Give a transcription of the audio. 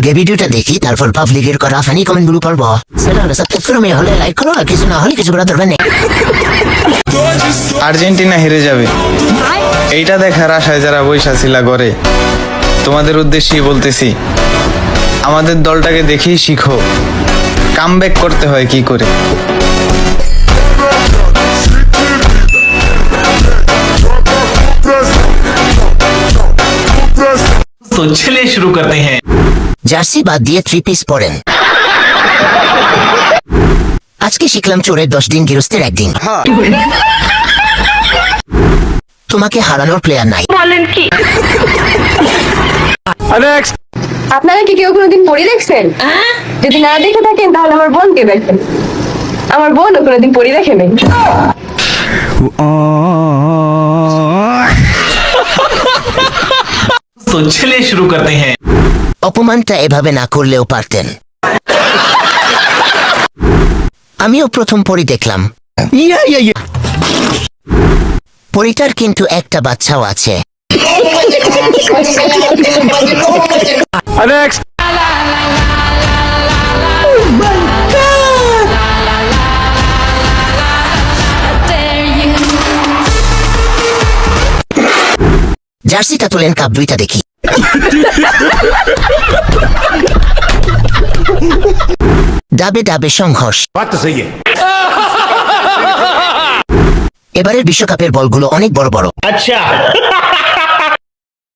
আগে ভিডিওটা দেখি, তারপর পাবলিকের করা ফানি কমেন্ট গুলো পড়বো। চ্যানেলটা সাবস্ক্রাইব করো, মেয়ে হলে লাইক করো, আর কিছু না হলে কিছু করার দরকার নেই। আর্জেন্টিনা হেরে যাবে এইটা দেখার আশায় যারা বৈশা ছিলা ঘরে, তোমাদের উদ্দেশ্যেই বলতেছি, আমাদের দলটাকে দেখেই শিখো কামব্যাক করতে হয় কি করে। तो चलिए शुरू करते हैं। জার্সি বাদ দিয়ে 3 পিস পরেন। আজকে শিখলাম চোরের 10 দিন, গৃহস্থের একদিন। তোমাকে হারানোর প্লেয়ার নাই। বলেন কি? আপনারা কি কেউ কোনোদিন পড়ি দেখছেন? যদি না দেখে থাকেন তাহলে আমার বোনকে দেখেন। আমার বোনও কোনোদিন পড়ি দেখে নেই। तो चलिए शुरू करते हैं। অপমানটা এভাবে না করলেও পারতেন। আমিও প্রথম পরি দেখলাম। পরিটার কিন্তু একটা বাচ্চাও আছে। জার্সিটা তোলেন, কাপ 2টা দেখি। ডাবে ডাবে সংঘর্ষ। এবারের বিশ্বকাপের বলগুলো অনেক বড় বড়। अच्छा